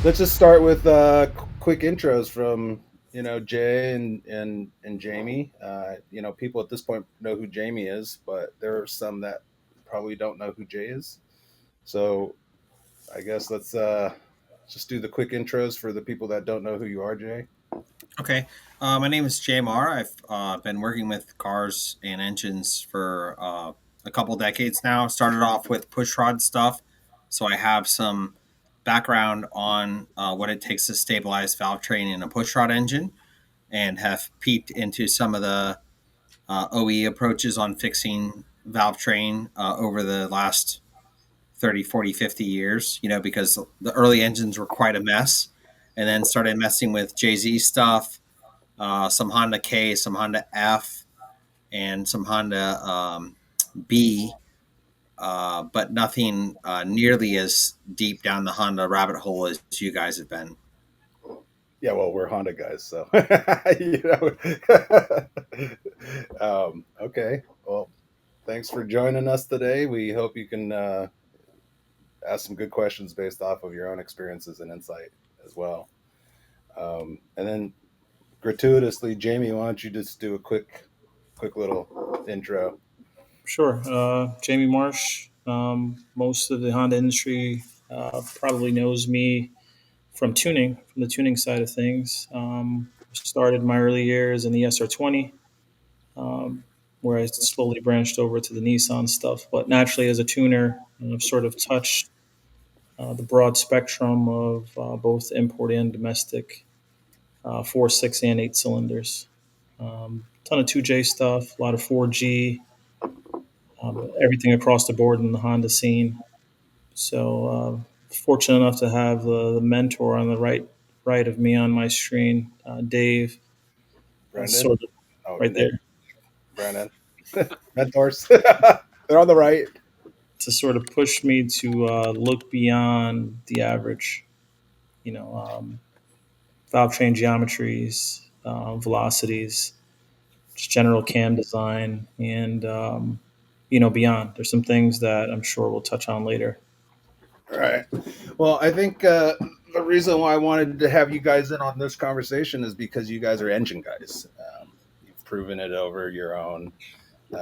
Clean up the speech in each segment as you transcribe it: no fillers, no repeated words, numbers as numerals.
let's just start with quick intros from Jay and Jamie. People at this point know who Jamie is, but there are some that probably don't know who Jay is. So I guess let's just do the quick intros for the people that don't know who you are, Jay. Okay. My name is JMR. I've been working with cars and engines for a couple decades now. Started off with pushrod stuff, so I have some background on what it takes to stabilize valve train in a pushrod engine, and have peeped into some of the OE approaches on fixing valve train over the last 30, 40, 50 years, because the early engines were quite a mess, and then started messing with JZ stuff, some Honda K, some Honda F, and some Honda B, but nothing nearly as deep down the Honda rabbit hole as you guys have been. Yeah, well, we're Honda guys, so you know. Okay, well, thanks for joining us today. We hope you can ask some good questions based off of your own experiences and insight as well. And then gratuitously, Jamie, why don't you just do a quick little intro? Sure. Jamie Marsh. Most of the Honda industry probably knows me from tuning, from the tuning side of things. Started my early years in the SR20, um, where I slowly branched over to the Nissan stuff. But naturally, as a tuner, I've sort of touched the broad spectrum of both import and domestic 4, 6, and 8 cylinders. Ton of 2J stuff, a lot of 4G, everything across the board in the Honda scene. So fortunate enough to have the mentor on the right of me on my screen, Dave, Brendan? sort of Oh, right Nick, there Brennan. Mentors. They're on the right. to sort of push me to look beyond the average, valve train geometries, velocities, just general cam design, and beyond. There's some things that I'm sure we'll touch on later. All right. Well, I think the reason why I wanted to have you guys in on this conversation is because you guys are engine guys. You've proven it over your own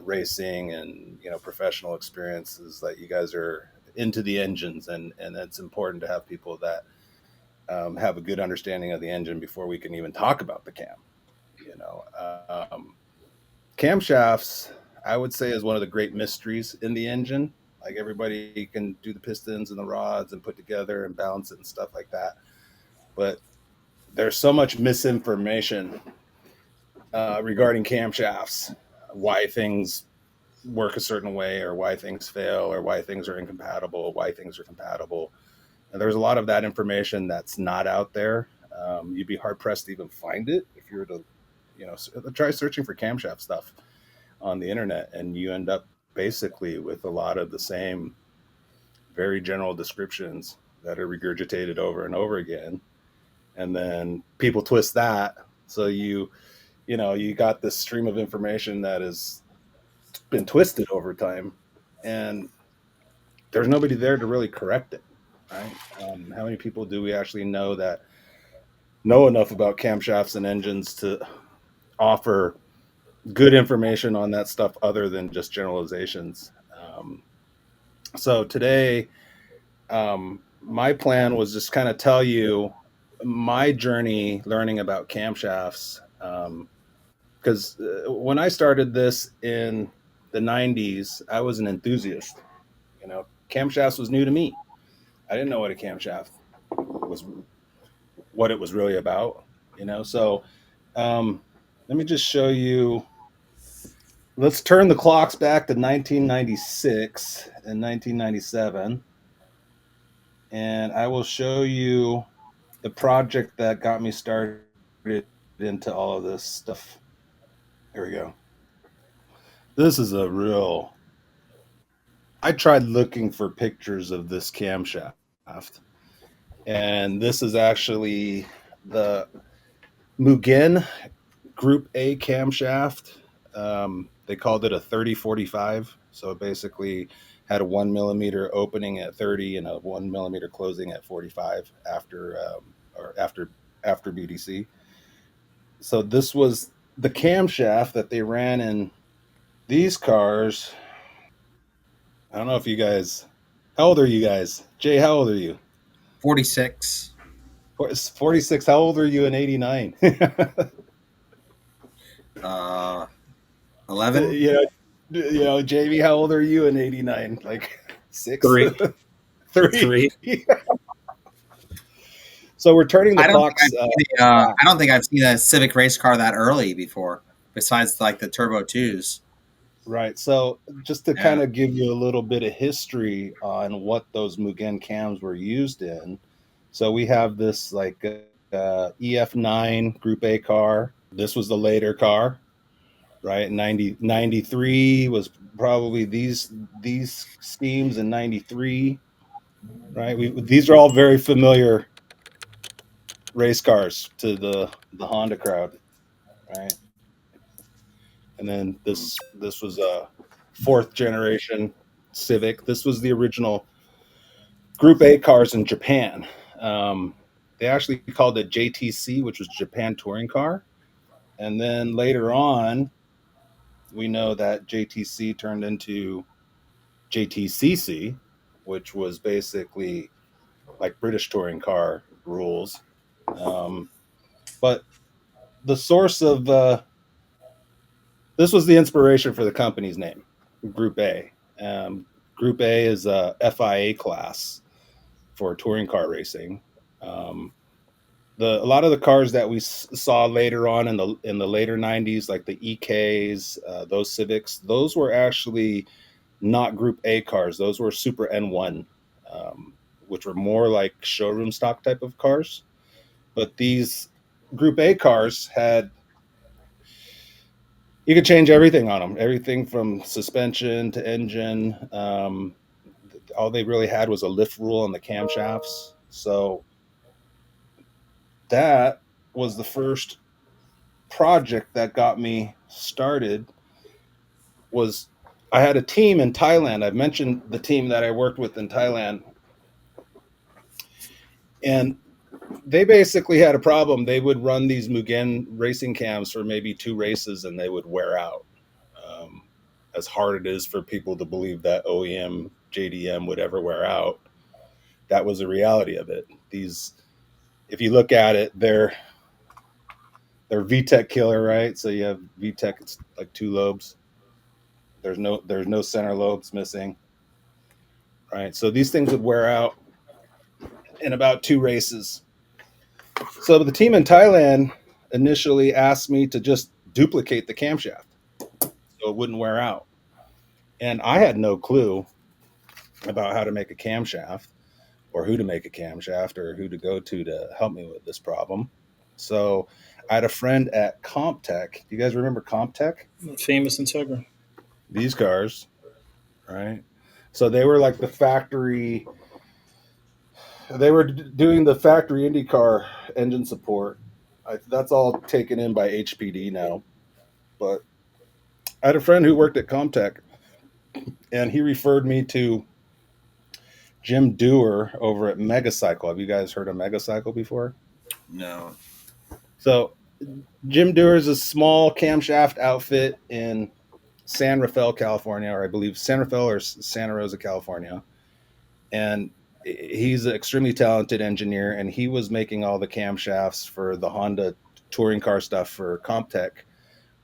racing and professional experiences that you guys are into the engines, and it's important to have people that have a good understanding of the engine before we can even talk about the cam. You know, Camshafts, I would say, is one of the great mysteries in the engine. Like everybody can do the pistons and the rods and put together and balance it and stuff like that, but there's so much misinformation regarding camshafts, why things work a certain way, or why things fail, or why things are incompatible, why things are compatible. And there's a lot of that information that's not out there. You'd be hard pressed to even find it if you were to, try searching for camshaft stuff on the internet, and you end up basically with a lot of the same very general descriptions that are regurgitated over and over again. And then people twist that. So you got this stream of information that has been twisted over time. And there's nobody there to really correct it. Right. How many people do we actually know that know enough about camshafts and engines to offer good information on that stuff other than just generalizations? So today, my plan was just kind of tell you my journey learning about camshafts. Because when I started this in the 90s, I was an enthusiast. Camshafts was new to me. I didn't know what a camshaft was, what it was really about. So um, let me just show you. Let's turn the clocks back to 1996 and 1997, and I will show you the project that got me started into all of this stuff. Here we go. This is a real. I tried looking for pictures of this camshaft, and this is actually the Mugen Group A camshaft. They called it a 3045, so it basically had a 1 millimeter opening at 30 and a 1 millimeter closing at 45 after BDC. So this was the camshaft that they ran in these cars. I don't know if you guys, how old are you guys? Jay, how old are you? 46. 46. How old are you in 89? 11. Jamie, how old are you in 89? Like 6? 3. 3. So we're turning the box. I don't think I've seen a Civic race car that early before, besides like the Turbo 2s. Right. So just to kind of give you a little bit of history on what those Mugen cams were used in. So we have this like EF9 Group A car. This was the later car, right? 93 was probably these schemes in 93, right? These are all very familiar race cars to the Honda crowd, right? And then this was a 4th generation Civic. This was the original Group A cars in Japan. They actually called it JTC, which was Japan Touring Car. And then later on, we know that JTC turned into JTCC, which was basically like British touring car rules. But the source of this was the inspiration for the company's name, Group A. Group A is a FIA class for touring car racing. A lot of the cars that we saw later on in the later 90s, like the EKs, those Civics, those were actually not Group A cars. Those were Super N1, which were more like showroom stock type of cars. But these Group A cars you could change everything on them, everything from suspension to engine. All they really had was a lift rule on the camshafts. So that was the first project that got me started. I had a team in Thailand. I've mentioned the team that I worked with in Thailand. And they basically had a problem. They would run these Mugen racing cams for maybe 2 races and they would wear out. As hard it is for people to believe that OEM JDM would ever wear out, that was the reality of it. If you look at it, they're VTEC killer, right? So you have VTEC, it's like 2 lobes. There's no center lobes missing, right? So these things would wear out in about 2 races. So the team in Thailand initially asked me to just duplicate the camshaft so it wouldn't wear out. And I had no clue about how to make a camshaft or who to make a camshaft or who to go to help me with this problem. So I had a friend at Comptech. Do you guys remember Comptech? Famous Integra. These cars, right? So they were like the factory. They were doing the factory IndyCar engine support. That's all taken in by HPD now. But I had a friend who worked at Comptech, and he referred me to Jim Dewar over at Megacycle. Have you guys heard of Megacycle before? No. So Jim Dewar is a small camshaft outfit in San Rafael, California, or I believe San Rafael or Santa Rosa, California. And he's an extremely talented engineer, and he was making all the camshafts for the Honda touring car stuff for Comptech.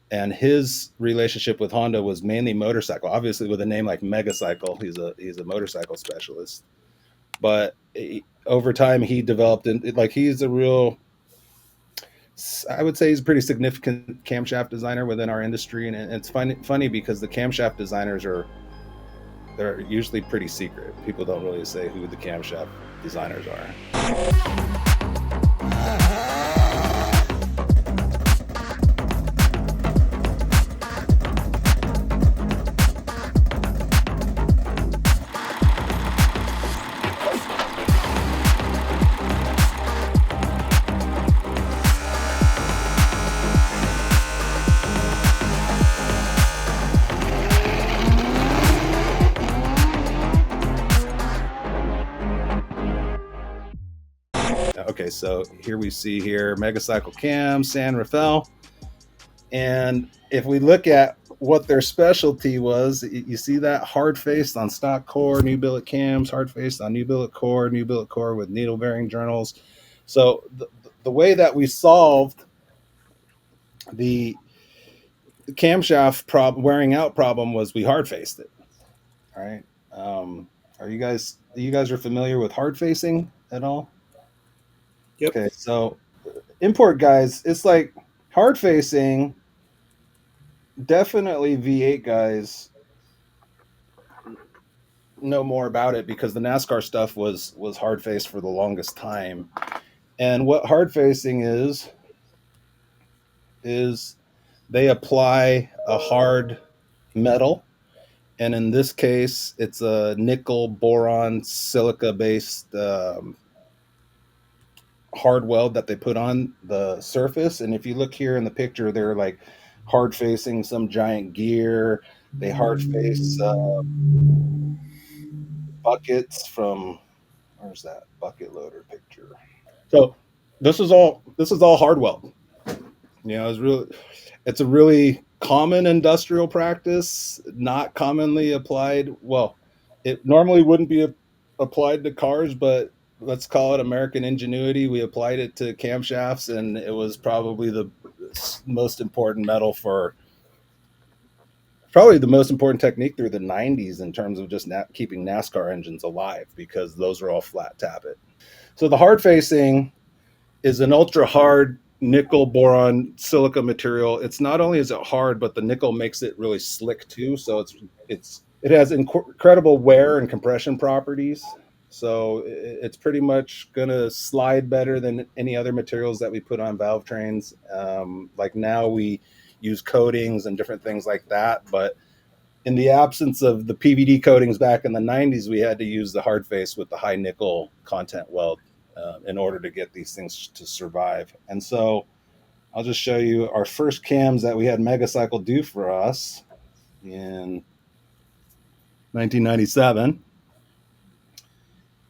And his relationship with Honda was mainly motorcycle. Obviously, with a name like Megacycle, he's a motorcycle specialist. But over time, he developed he's a real. I would say he's a pretty significant camshaft designer within our industry, and it's funny because the camshaft designers they're usually pretty secret. People don't really say who the camshaft designers are. Okay, so here we see here Megacycle Cam, San Rafael. And if we look at what their specialty was, you see that hard faced on stock core, new billet cams, hard faced on new billet core with needle bearing journals. So the way that we solved the camshaft wearing out problem was we hard faced it. All right. Are you guys are familiar with hard facing at all? Yep. Okay, so import guys, it's like hard facing. Definitely V8 guys know more about it because the NASCAR stuff was hard faced for the longest time. And what hard facing is they apply a hard metal, and in this case, it's a nickel boron silica based hard weld that they put on the surface. And if you look here in the picture, they're like hard facing some giant gear. They hard face buckets from, where's that bucket loader picture? So this is all hard weld. You know, it's a really common industrial practice, not commonly applied. Well, it normally wouldn't be applied to cars, but let's call it American ingenuity. We applied it to camshafts, and it was probably the most important metal for probably the most important technique through the 90s in terms of just keeping NASCAR engines alive, because those are all flat tappet. So the hard facing is an ultra hard nickel boron silica material. It's not only is it hard, but the nickel makes it really slick too. So it has incredible wear and compression properties. So it's pretty much going to slide better than any other materials that we put on valve trains. Like now we use coatings and different things like that. But in the absence of the PVD coatings back in the 90s, we had to use the hard face with the high nickel content weld in order to get these things to survive. And so I'll just show you our first cams that we had Megacycle do for us in 1997.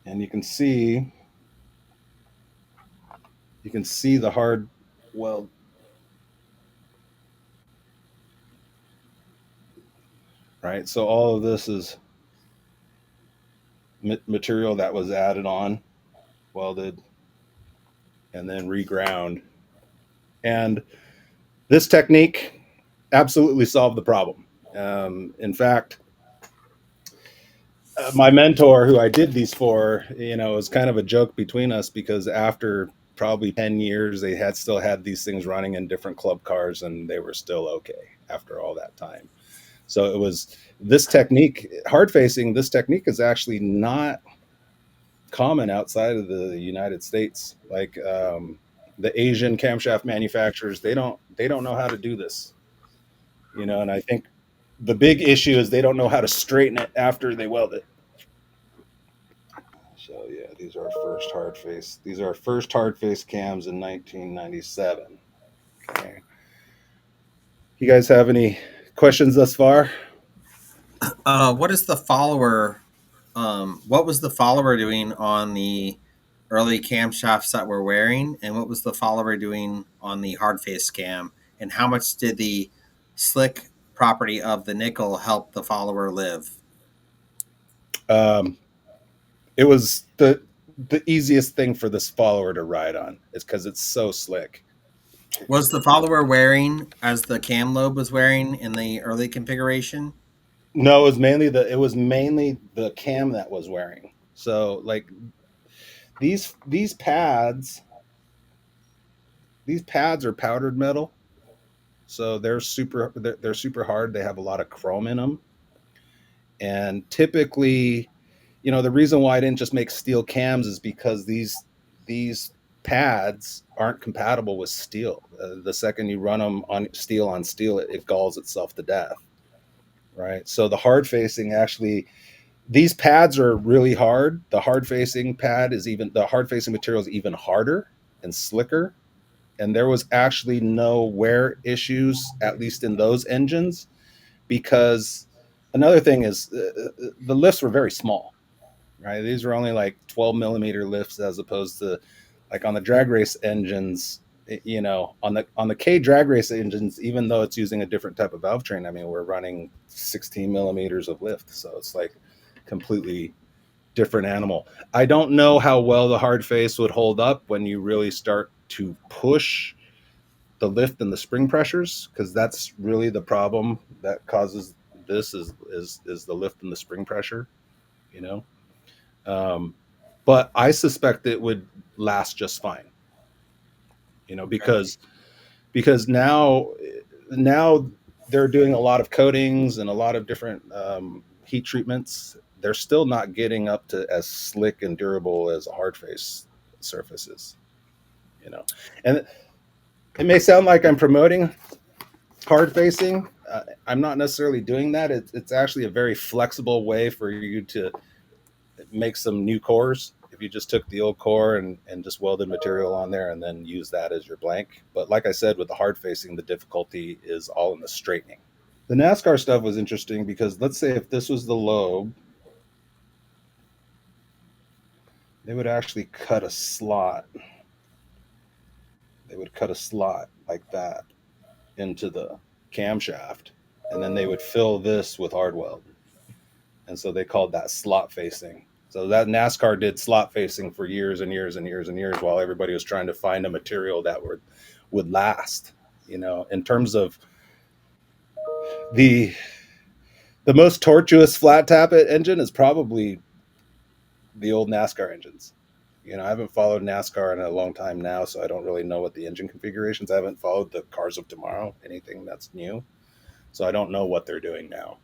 And you can see the hard weld. Right, so all of this is material that was added on, welded, and then reground. And this technique absolutely solved the problem. In fact, my mentor, who I did these for, it was kind of a joke between us, because after probably 10 years, they still had these things running in different club cars, and they were still okay after all that time. So it was this technique, hard facing. This technique is actually not common outside of the United States. Like the Asian camshaft manufacturers, they don't know how to do this. And I think the big issue is they don't know how to straighten it after they weld it. So yeah, these are our first hard face. These are our first hard face cams in 1997. Okay. You guys have any questions thus far? What is the follower? What was the follower doing on the early camshafts that we're wearing, and what was the follower doing on the hard face cam? And how much did the slick property of the nickel help the follower live? It was the easiest thing for this follower to ride on, is because it's so slick. Was the follower wearing as the cam lobe was wearing in the early configuration? No, it was mainly the cam that was wearing. So like these pads are powdered metal. So they're super hard. They have a lot of chrome in them. And typically, the reason why I didn't just make steel cams is because these pads aren't compatible with steel. The second you run them on steel, it galls itself to death. Right. So the hard facing, actually, these pads are really hard. The hard facing material is even harder and slicker. And there was actually no wear issues, at least in those engines, because another thing is the lifts were very small. Right. These were only like 12 millimeter lifts, as opposed to Like on the drag race engines, on the K drag race engines, even though it's using a different type of valve train, I mean, we're running 16 millimeters of lift, so it's like completely different animal. I don't know how well the hard face would hold up when you really start to push the lift and the spring pressures, because that's really the problem that causes this is the lift and the spring pressure, you know. But I suspect it would last just fine, because now they're doing a lot of coatings and a lot of different heat treatments. They're still not getting up to as slick and durable as a hard face surface is, and it may sound like I'm promoting hard facing. I'm not necessarily doing that. It's actually a very flexible way for you to make some new cores. If you just took the old core and just welded material on there and then use that as your blank. But like I said, with the hard facing, the difficulty is all in the straightening. The NASCAR stuff was interesting because let's say if this was the lobe, they would actually cut a slot. They would cut a slot like that into the camshaft, and then they would fill this with hard weld. And so they called that slot facing. So that NASCAR did slot facing for years and years and years and years while everybody was trying to find a material that would last. In terms of the most tortuous flat tappet engine is probably the old NASCAR engines. I haven't followed NASCAR in a long time now, so I don't really know what the engine configurations. I haven't followed the Cars of Tomorrow, anything that's new. So I don't know what they're doing now.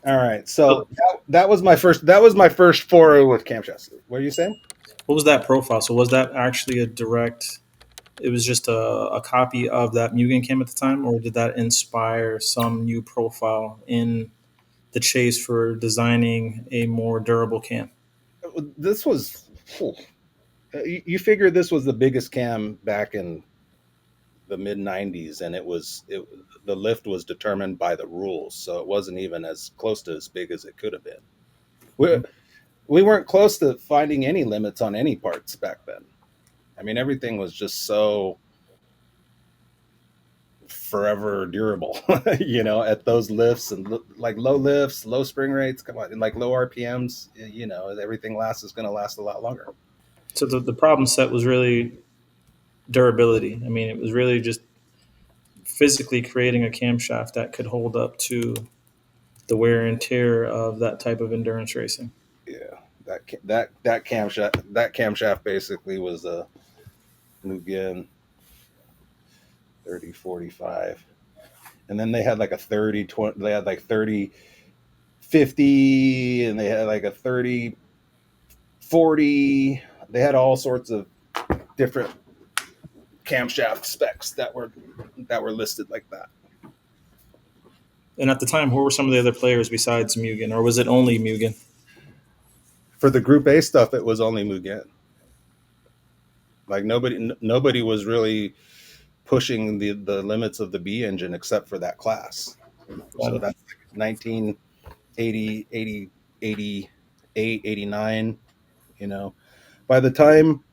All right, so that was my first foray with camshafts. What are you saying? What was that profile? So was that actually a direct? It was just a copy of that Mugen cam at the time, or did that inspire some new profile in the chase for designing a more durable cam? This was, you figure this was the biggest cam back in the mid 90s, and the lift was determined by the rules, so it wasn't even as close to as big as it could have been. We weren't close to finding any limits on any parts back then. I mean, everything was just so forever durable, at those lifts and like low lifts, low spring rates, come on, and like low RPMs, everything is going to last a lot longer. So the problem set was really durability. I mean, it was really just physically creating a camshaft that could hold up to the wear and tear of that type of endurance racing. Yeah, that camshaft basically was a Mugen 3045, and then they had like a 30 20, they had like 30 50, and they had like a 30 40. They had all sorts of different camshaft specs that were listed like that. And at the time, who were some of the other players besides Mugen, or was it only Mugen? For the Group A stuff, it was only Mugen. Like nobody was really pushing the limits of the B engine except for that class. So that's 1980, 80, 88, 89. By the time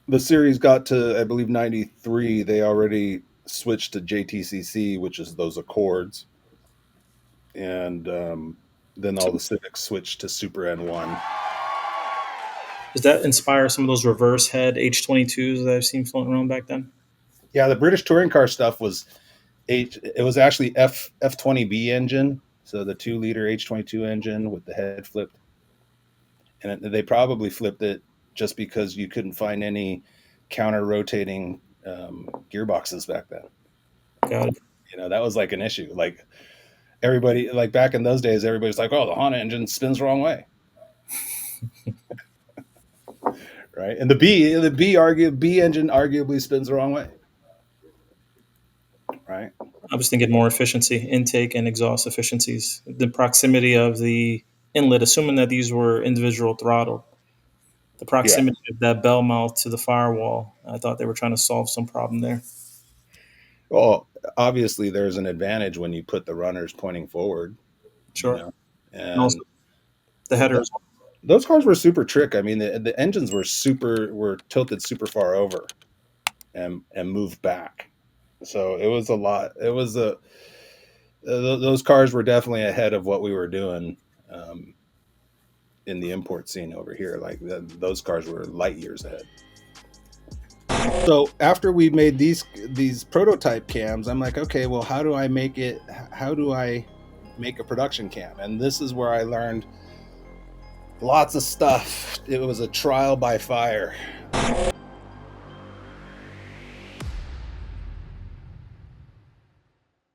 the series got to, I believe, 93, they already switched to JTCC, which is those Accords. And then all the Civics switched to Super N1. Does that inspire some of those reverse head H22s that I've seen floating around back then? Yeah, the British touring car stuff was it was actually F20B engine, so the 2-liter H22 engine with the head flipped. And they probably flipped it just because you couldn't find any counter-rotating gearboxes back then. Got it. That was like an issue. Like everybody, like back in those days, everybody's like, "Oh, the Honda engine spins the wrong way." Right? And the B engine arguably spins the wrong way. Right? I was thinking more efficiency, intake and exhaust efficiencies, the proximity of the inlet, assuming that these were individual throttle, the proximity of that bell mouth to the firewall. I thought they were trying to solve some problem there. Well, obviously there's an advantage when you put the runners pointing forward. Sure. And also the headers. those cars were super trick. I mean, the engines were tilted super far over and moved back. So it was a lot. It was those cars were definitely ahead of what we were doing in the import scene over here. Like those cars were light years ahead. So after we made these prototype cams, I'm like, okay, well, how do I make it? How do I make a production cam? And this is where I learned lots of stuff. It was a trial by fire.